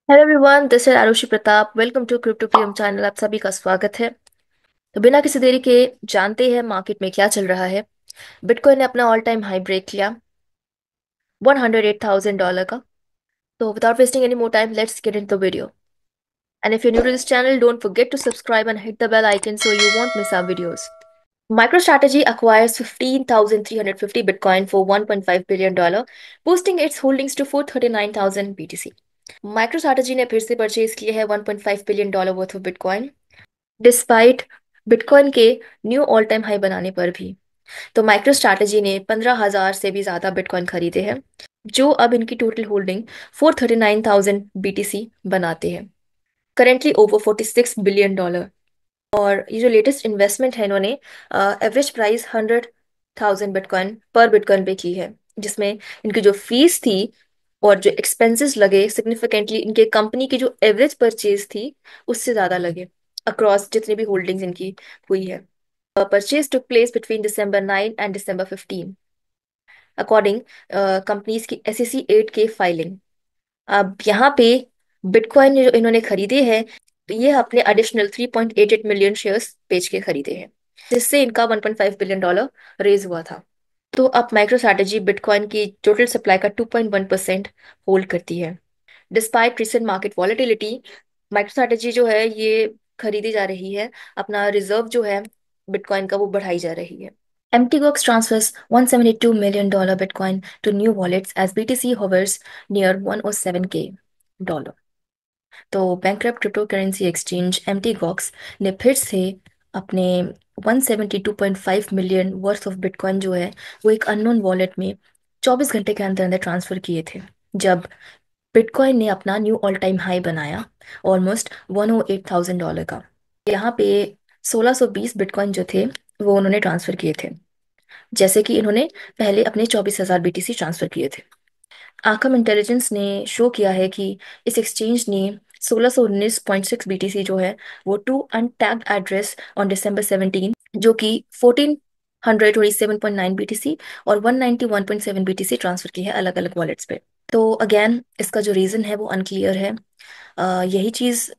Hello everyone, this is Arushi Pratap. Welcome to Crypto Priyam channel. आप सभी का स्वागत है। तो बिना किसी देरी के जानते हैं मार्केट में क्या चल रहा है। बिटकॉइन ने अपना ऑल टाइम हाई ब्रेक किया $108,000 का। तो without wasting any more time, let's get into the video. And if you new to this channel, don't forget to subscribe and hit the bell icon so you won't miss our videos. MicroStrategy acquires 15,350 Bitcoin for $1.5 billion, boosting its holdings to 439,000 BTC. MicroStrategy ने फिर से purchase किया है $1.5 billion worth of bitcoin, despite bitcoin के knew all time high बनाने पर भी। तो MicroStrategy ने 15,000 से भी ज़्यादा बिटकॉइन खरीदे हैं, जो अब इनकी टोटल होल्डिंग 439,000 BTC बनाते हैं। Currently over $46 billion. और ये जो लेटेस्ट इन्वेस्टमेंट है, इन्होंने एवरेज प्राइस 100,000 बिटकॉइन पर बिटकॉइन पे की है, जिसमें इनकी जो फीस थी और जो एक्सपेंसेस लगे सिग्निफिकेंटली इनके कंपनी की जो एवरेज परचेज थी उससे ज़्यादा लगे अक्रॉस जितनी भी होल्डिंग्स इनकी हुई है। Purchase took place between December 9 and December 15 according companies की SEC 8 के फाइलिंग। अब यहाँ पे बिटकॉइन जो इन्होंने खरीदे हैं, ये अपने एडिशनल 3.88 मिलियन शेयर्स बेच के खरीदे हैं, जिससे इनका $1.5 बिलियन रेज हुआ था। तो अब माइक्रो स्ट्रैटेजी बिटकॉइन की टोटल सप्लाई का 2.1% होल्ड करती है। Despite recent market volatility, micro strategy जो है ये खरीदी जा रही है, अपना रिजर्व जो है बिटकॉइन का वो बढ़ाई जा रही है। MTGOX transfers $172 million Bitcoin to new wallets as BTC hovers near 107K। तो bankrupt crypto currency exchange MTGOX ने फिर से अपने 172.5 मिलियन वर्थ ऑफ बिटकॉइन जो है वो एक अननोन वॉलेट में 24 घंटे के अंदर अंदर ट्रांसफर किए थे, जब बिटकॉइन ने अपना न्यू ऑल टाइम हाई बनाया ऑलमोस्ट $108,000 का। यहाँ पे 1620 बिटकॉइन जो थे वो उन्होंने ट्रांसफर किए थे, जैसे कि इन्होंने पहले अपने 24,000 BTC ट्रांसफर किए थे। आकम इंटेलिजेंस ने शो किया है कि इस एक्सचेंज ने 1619.6 BTC जो है वो टू अनटैग्ड एड्रेस ऑन December 17, जो कि 1427.9 BTC और 191.7 BTC ट्रांसफर की है अलग अलग वॉलेट्स पे। तो अगेन इसका जो रीज़न है वो अनक्लियर है। यही चीज़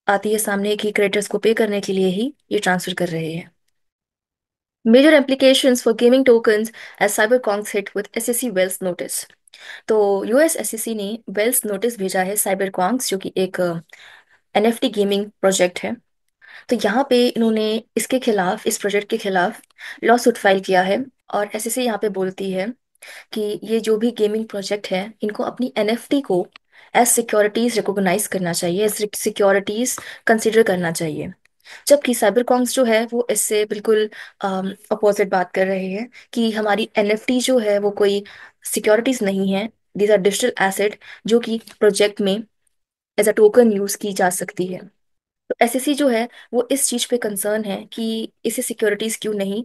आती है सामने कि क्रिएटर्स को पे करने के लिए ही ये ट्रांसफर कर रहे हैं। Major implications for gaming tokens as CyberConks hit with SEC Wells notice। तो US SEC ने वेल्स नोटिस भेजा है साइबरकॉन्क्स, जो कि एक NFT गेमिंग प्रोजेक्ट है। तो यहाँ पे इन्होंने इसके खिलाफ, इस प्रोजेक्ट के खिलाफ लॉ सूट फाइल किया है। और SEC यहाँ पे बोलती है कि ये जो भी गेमिंग प्रोजेक्ट है इनको अपनी NFT को एज सिक्योरिटीज रिकॉग्नाइज करना चाहिए, एज सिक्योरिटीज कंसिडर करना चाहिए। जबकि साइबरकॉन्क्स जो है वो इससे बिल्कुल अपोजिट बात कर रहे हैं कि हमारी NFT जो है वो कोई सिक्योरिटीज नहीं है, दीज आर डिजिटल एसेट जो कि प्रोजेक्ट में एज अ टोकन यूज की जा सकती है। तो SEC जो है वो इस चीज पे कंसर्न है कि इसे सिक्योरिटीज क्यों नहीं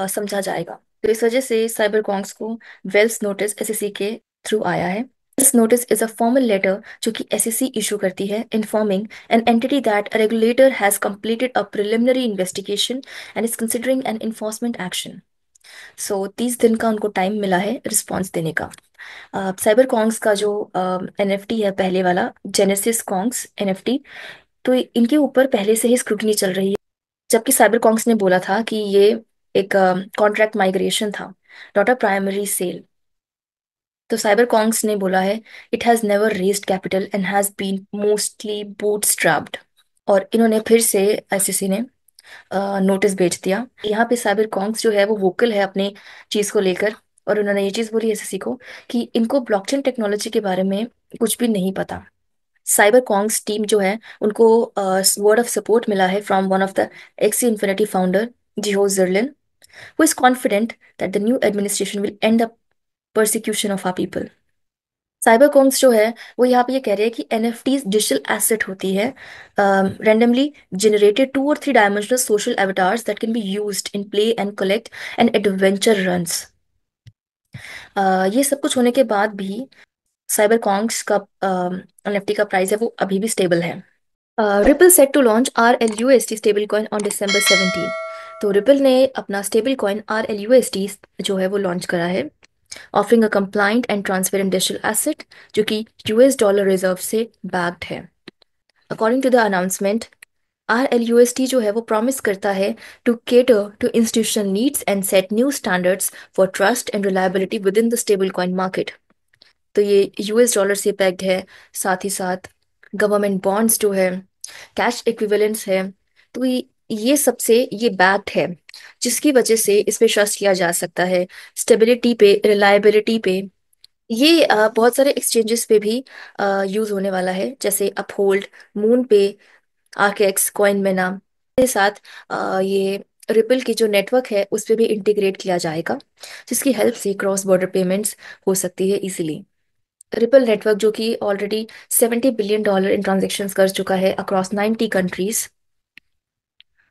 समझा जाएगा। तो इस वजह से साइबरकॉन्क्स को वेल्स नोटिस SEC के थ्रू आया है। This notice is a formal letter जो कि SEC इशू करती है, informing an entity that a regulator has completed a preliminary investigation and is considering an enforcement action. So 30 दिन का उनको टाइम मिला है रिस्पॉन्स देने का। साइबर कॉन्ग्स का जो NFT है पहले वाला, जेनेसिस कॉन्ग्स NFT, तो इनके ऊपर पहले से ही स्क्रूटनी चल रही है। जबकि साइबर कॉन्ग्स ने बोला था कि ये एक कॉन्ट्रैक्ट माइग्रेशन था, नॉट अ प्राइमरी सेल। तो साइबर कॉन्ग्स ने बोला है it has never raised capital and has been mostly bootstrapped. और इन्होंने फिर से SEC ने नोटिस भेज दिया। यहाँ पे साइबर कॉन्ग्स जो है वो वोकल है अपने चीज़ को लेकर, और उन्होंने ये चीज़ बोली SEC को कि इनको ब्लॉकचेन टेक्नोलॉजी के बारे में कुछ भी नहीं पता। साइबर कॉन्ग्स टीम जो है उनको वर्ड ऑफ सपोर्ट मिला है from one of the Axie Infinity founder Jiho Zirlin, who is confident that the new administration will end the persecution of our people. Cyberkongz जो है वो यहाँ पे ये कह रहे हैं कि NFTs डिजिटल एसेट होती है, randomly generated 2 or 3 dimensional social avatars that can be used in play and collect and adventure runs। ये सब कुछ होने के बाद भी साइबर कॉन्ग्स का NFT का प्राइस है वो अभी भी स्टेबल है। Ripple set to launch RLUSD stablecoin on December 17। तो रिपल ने अपना स्टेबल कॉइन RLUSD जो है वो लॉन्च करा है। Offering a compliant and transparent digital asset जो कि यूएस डॉलर रिजर्व से बैक्ड है। According to the announcement, RLUSD जो है वो प्रॉमिस करता है to cater to institutional needs and set new standards for trust and reliability within the stablecoin market. तो ये यूएस डॉलर से पैक्ड है, साथ ही साथ गवर्नमेंट बॉन्ड्स जो है, कैश इक्विवेलेंस है। तो ये सबसे ये बैक्ड है, जिसकी वजह से इस पे ट्रस्ट किया जा सकता है, स्टेबिलिटी पे, रिलायबिलिटी पे। ये बहुत सारे एक्सचेंजेस पे भी यूज होने वाला है, जैसे अपहोल्ड, मून पे, आरकेएक्स, कॉइन मेना के साथ ये रिपल की जो नेटवर्क है उस पे भी इंटीग्रेट किया जाएगा, जिसकी हेल्प से क्रॉस बॉर्डर पेमेंट्स हो सकती है इजीली। रिपल नेटवर्क जो कि ऑलरेडी $70 बिलियन इन ट्रांजेक्शन्स कर चुका है अक्रॉस 90 कंट्रीज,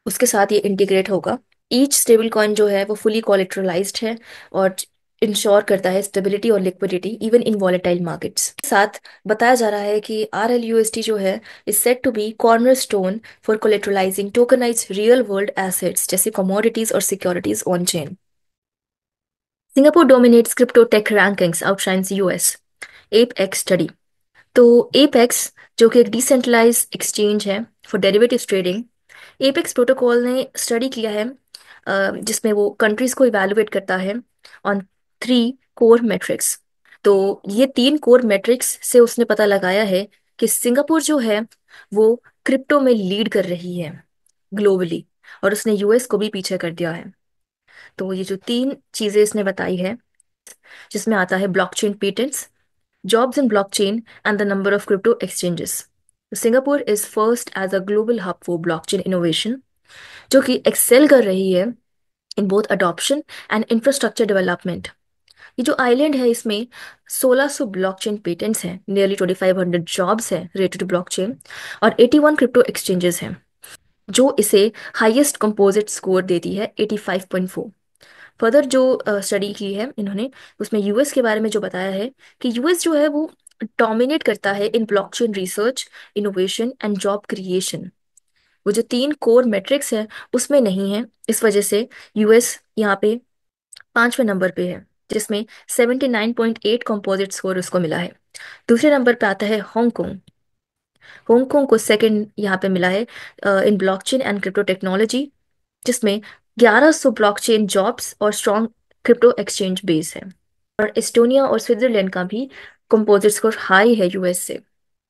उसके साथ ये इंटीग्रेट होगा। ईच स्टेबल कॉइन जो है वो फुली कोलेटरलाइज्ड है और इंश्योर करता है स्टेबिलिटी और liquidity even in volatile markets. साथ बताया जा रहा है कि RLUSD जो है is set to be cornerstone for collateralising tokenised real world assets जैसे कमोडिटीज और securities on chain. Singapore dominates crypto tech rankings outshines US, Apex study. तो एपेक्स जो कि एक डिसेंट्रलाइज एक्सचेंज है for derivative trading, Apex protocol ने study किया है जिसमें वो कंट्रीज को इवैल्यूएट करता है ऑन 3 कोर मेट्रिक्स। तो ये 3 कोर मेट्रिक्स से उसने पता लगाया है कि सिंगापुर जो है वो क्रिप्टो में लीड कर रही है ग्लोबली, और उसने यूएस को भी पीछे कर दिया है। तो ये जो 3 चीजें इसने बताई है, जिसमें आता है blockchain patents, jobs in blockchain, and the number of crypto exchanges. Singapore is first as a global hub for blockchain innovation, जो कि एक्सेल कर रही है in both adoption and infrastructure development. ये जो आइलैंड है इसमें 1600 ब्लॉकचेन पेटेंट्स हैं, नियरली 2500 जॉब्स हैं रिलेटेड टू ब्लॉकचेन, और 81 क्रिप्टो एक्सचेंजेस हैं, जो इसे हाईएस्ट कंपोजिट स्कोर देती है 85.4। फर्दर जो स्टडी की है इन्होंने, उसमें यूएस के बारे में जो बताया है कि यूएस जो है वो डोमिनेट करता है इन blockchain research, innovation and job creation. वो जो 3 कोर मेट्रिक्स है उसमें नहीं है, इस वजह से यूएस यहाँ पे 5वें नंबर पे है, जिसमें 79.8 कंपोजिट स्कोर उसको मिला है। दूसरे नंबर पे आता है हांगकांग। हांगकांग को सेकंड यहाँ पे मिला है इन ब्लॉकचेन एंड क्रिप्टो टेक्नोलॉजी, जिसमें 1100 ब्लॉकचेन जॉब्स और स्ट्रॉन्ग क्रिप्टो एक्सचेंज बेस है। और एस्टोनिया और स्विट्जरलैंड का भी कंपोजिट स्कोर हाई है यूएस से,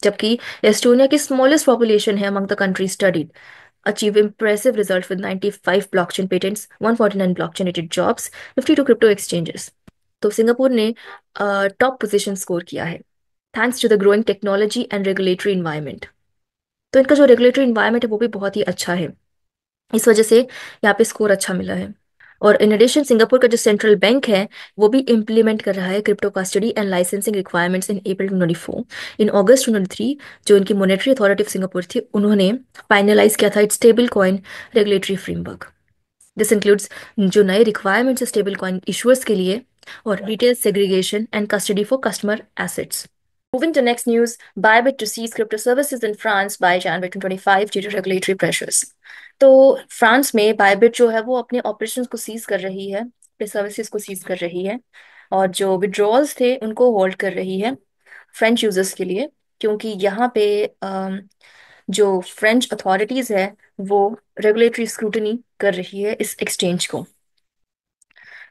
जबकि एस्टोनिया की स्मॉलेस्ट पॉपुलेशन है among the country studied, achieve impressive result with 95 blockchain patents, 149 blockchain related jobs, 52 crypto exchanges। तो सिंगापुर ने टॉप पोजीशन स्कोर किया है thanks to the growing technology and regulatory environment. तो इनका जो रेगुलेटरी इन्वायरमेंट है वो भी बहुत ही अच्छा है, इस वजह से यहाँ पे स्कोर अच्छा मिला है। और इन एडिशन सिंगापुर का जो सेंट्रल बैंक है वो भी इम्प्लीमेंट कर रहा है crypto custody and licensing requirements in April 2024। In August 2023 जो इनकी मॉनेटरी अथॉरिटी ऑफ सिंगापुर थी, उन्होंने फाइनलाइज किया था it's stable coin regulatory framework. This includes जो नए रिक्वायरमेंट्स स्टेबल कॉइन इशूअर्स के लिए, और detail segregation and custody for customer assets. Moving to next news, Bybit to seize crypto services in France by January 2025 due to regulatory pressures। तो France में Bybit जो है वो अपने ऑपरेशंस को सीज कर रही है, अपने सर्विसेज को सीज कर रही है, और जो विड्रॉल्स थे उनको होल्ड कर रही है फ्रेंच यूजर्स के लिए, क्योंकि यहाँ पे जो फ्रेंच अथॉरिटीज है वो रेगुलेटरी स्क्रूटनी कर रही है इस एक्सचेंज को।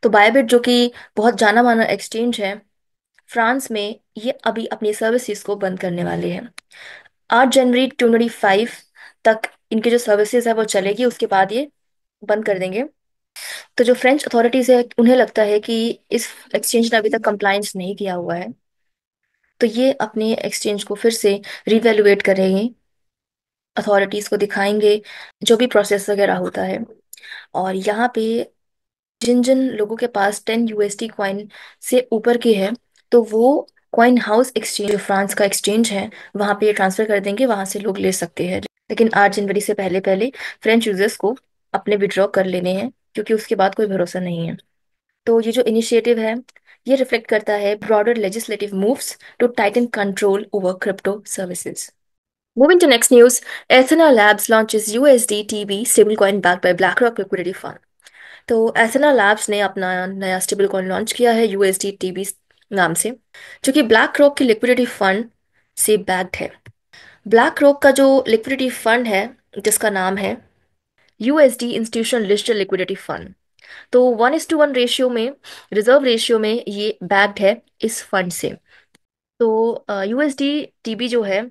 तो बायबिट जो कि बहुत जाना माना एक्सचेंज है फ्रांस में, ये अभी अपनी सर्विसेज को बंद करने वाले हैं। 8 जनवरी 2025 तक इनकी जो सर्विसेज है वो चलेगी, उसके बाद ये बंद कर देंगे। तो जो फ्रेंच अथॉरिटीज है उन्हें लगता है कि इस एक्सचेंज ने अभी तक कंप्लायंस नहीं किया हुआ है, तो ये अपने एक्सचेंज को फिर से रिवैल्यूएट करेंगे, अथॉरिटीज को दिखाएंगे जो भी प्रोसेस वगैरह होता है। और यहाँ पे जिन जिन लोगों के पास 10 USD कॉइन से ऊपर के हैं, तो वो कॉइन हाउस एक्सचेंज जो फ्रांस का एक्सचेंज है वहां पे ट्रांसफर कर देंगे, वहां से लोग ले सकते हैं। लेकिन 8 जनवरी से पहले पहले फ्रेंच यूजर्स को अपने विड्रॉ कर लेने हैं, क्योंकि उसके बाद कोई भरोसा नहीं है। तो ये जो इनिशिएटिव है ये रिफ्लेक्ट करता है broader legislative moves to tighten control over crypto services. Moving to next news, Ethena Labs launches USD TB stablecoin backed by BlackRock Liquidity Fund। तो एथेना लैब्स ने अपना नया स्टेबल कॉइन लॉन्च किया है यूएसडी टीबी नाम से, जो कि ब्लैक रॉक की लिक्विडिटी फंड से बैक्ड है। ब्लैक रॉक का जो लिक्विडिटी फंड है, जिसका नाम है USD institutional listed liquidity fund, तो 1:1 रेशियो में, रिजर्व रेशियो में ये बैक्ड है इस फंड से। तो यूएसडी टीबी जो है,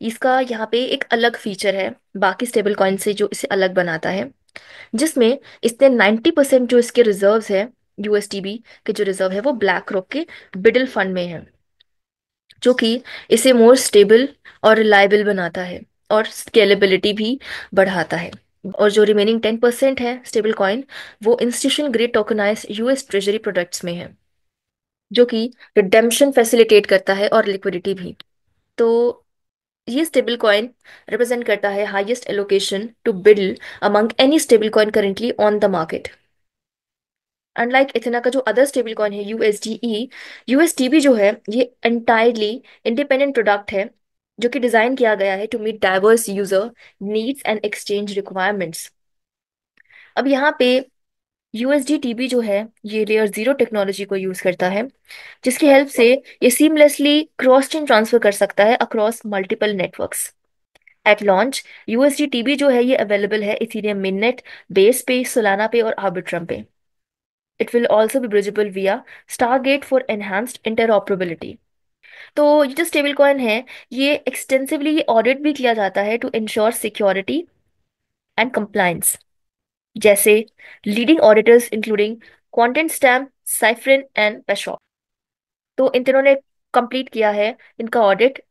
इसका यहाँ पे एक अलग फीचर है बाकी स्टेबल कॉइन से जो इसे अलग बनाता है, जिसमें इसने 90% जो इसके रिजर्व्स है, यूएसटीबी के जो रिजर्व है वो ब्लैक रॉक के बिडल फंड में है, जो कि इसे मोर स्टेबल और रिलायबल बनाता है और स्केलेबिलिटी भी बढ़ाता है। और जो रिमेनिंग 10% है स्टेबल कॉइन, वो institution grade tokenise US treasury products में है, जो कि रिडेम्पशन फैसिलिटेट करता है और लिक्विडिटी भी। तो ये स्टेबल कॉइन रिप्रेजेंट करता है highest allocation to BUIDL among any stable coin currently on the market. Unlike Ethena का जो अदर स्टेबल कॉइन है यूएसडीई, यूएसटीबी जो है ये एंटायरली इंडिपेंडेंट प्रोडक्ट है, जो कि डिजाइन किया गया है to meet diverse user needs and exchange requirements. अब यहाँ पे यूएसडी टीबी जो है ये लेयर जीरो टेक्नोलॉजी को यूज करता है, जिसकी हेल्प से ये सीमलेसली क्रॉस चेन ट्रांसफर कर सकता है across multiple networks. At launch USD TB जो है ये अवेलेबल है इथेरियम मिननेट, बेस पे, सोलाना पे और आर्बिट्रम पे। It will also be bridgeable via Stargate for enhanced interoperability. तो ये जो स्टेबल कॉइन है, ये एक्सटेंसिवली ऑडिट भी किया जाता है to ensure security and compliance, जैसे leading auditors including Quantstamp, Cyfrin and Pashov. तो इन तीनों ने कंप्लीट किया है इनका ऑडिट,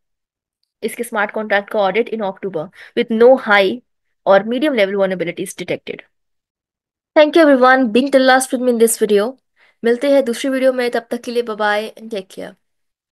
इसके स्मार्ट कॉन्ट्रैक्ट का audit in October, with no high और medium level vulnerabilities detected. Thank you everyone being till last with me in this video. मिलते हैं दूसरी वीडियो में, तब तक के लिए bye bye and take care.